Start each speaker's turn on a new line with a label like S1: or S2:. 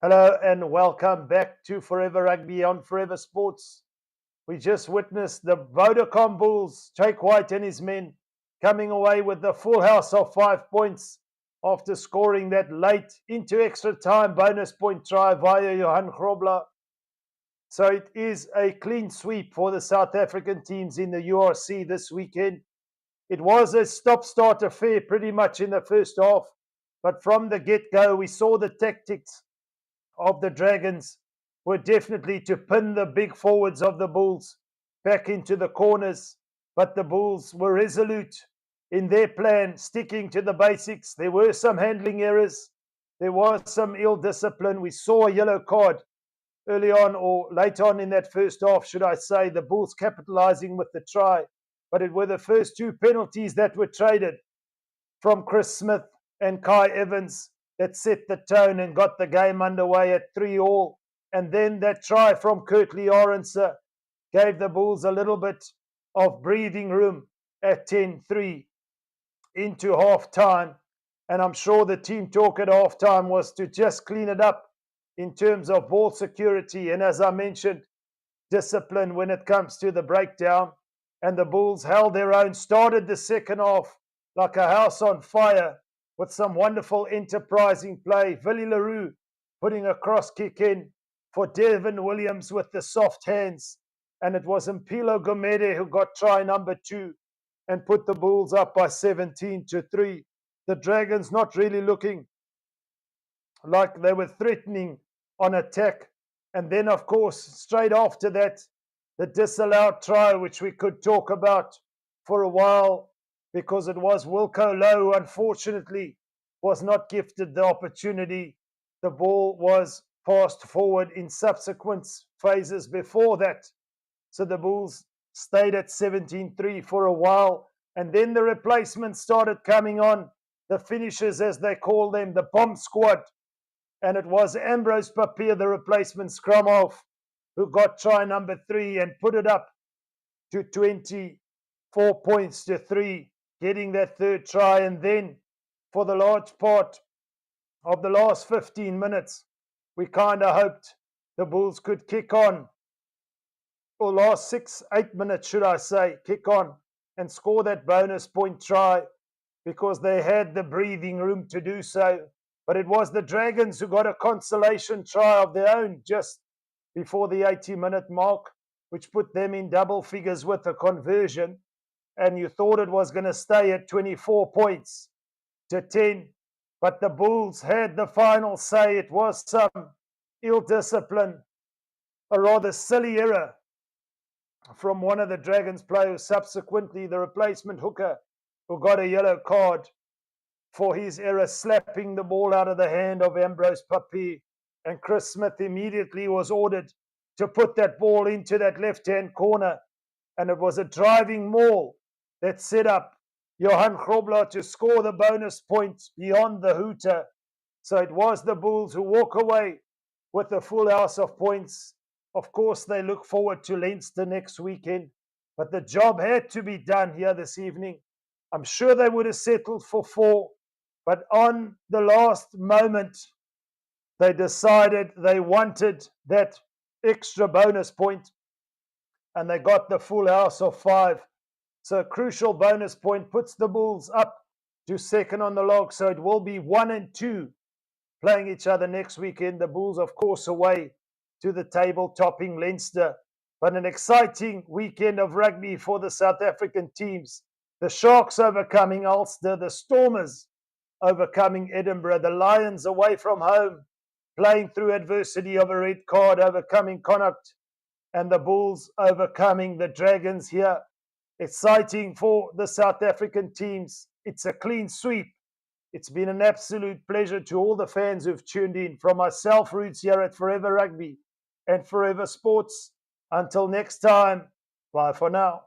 S1: Hello and welcome back to Forever Rugby on Forever Sports. We just witnessed the Vodacom Bulls, Jake White and his men, coming away with the full house of 5 points after scoring that late into extra time bonus point try via Johan Grobler. So it is a clean sweep for the South African teams in the URC this weekend. It was a stop-start affair pretty much in the first half, but from the get-go we saw the tactics of the Dragons were definitely to pin the big forwards of the Bulls back into the corners. But the Bulls were resolute in their plan, sticking to the basics. There were some handling errors. There was some ill discipline. We saw a yellow card early on or late on in that first half, should I say, the Bulls capitalizing with the try. But it were the first two penalties that were traded from Chris Smith and Kai Evans that set the tone and got the game underway at 3-3. And then that try from Currie Arendse gave the Bulls a little bit of breathing room at 10-3 into half-time. And I'm sure the team talk at half-time was to just clean it up in terms of ball security. And as I mentioned, discipline when it comes to the breakdown. And the Bulls held their own, started the second half like a house on fire, with some wonderful enterprising play. Willie Leroux putting a cross kick in for Devin Williams with the soft hands. And it was Mpilo Gomede who got try number 2 and put the Bulls up by 17-3. The Dragons not really looking like they were threatening on attack. And then, of course, straight after that, the disallowed try, which we could talk about for a while, because it was Wilco Lowe, unfortunately, was not gifted the opportunity. The ball was passed forward in subsequent phases before that. So the Bulls stayed at 17-3 for a while. And then the replacements started coming on, the finishers, as they call them, the bomb squad. And it was Ambrose Papier, the replacement scrum half, who got try number 3 and put it up to 24-3. Getting that third try. And then for the large part of the last 15 minutes, we kind of hoped the Bulls could kick on, or last 6-8 minutes, should I say, kick on and score that bonus point try, because they had the breathing room to do so. But it was the Dragons who got a consolation try of their own just before the 80-minute mark, which put them in double figures with a conversion. And you thought it was going to stay at 24 points to 10. But the Bulls had the final say. It was some ill discipline, a rather silly error from one of the Dragons players, subsequently the replacement hooker, who got a yellow card for his error, slapping the ball out of the hand of Ambrose Papier. And Chris Smith immediately was ordered to put that ball into that left-hand corner. And it was a driving maul that set up Johan Grobler to score the bonus point beyond the hooter. So it was the Bulls who walk away with a full house of points. Of course, they look forward to Leinster next weekend, but the job had to be done here this evening. I'm sure they would have settled for 4, but on the last moment, they decided they wanted that extra bonus point, and they got the full house of 5. So a crucial bonus point puts the Bulls up to second on the log. So it will be 1 and 2 playing each other next weekend. The Bulls, of course, away to the table topping Leinster. But an exciting weekend of rugby for the South African teams. The Sharks overcoming Ulster, the Stormers overcoming Edinburgh, the Lions away from home, playing through adversity of a red card, overcoming Connacht, and the Bulls overcoming the Dragons here. Exciting for the South African teams. It's a clean sweep. It's been an absolute pleasure to all the fans who've tuned in. From myself, Roots, here at Forever Rugby and Forever Sports. Until next time, bye for now.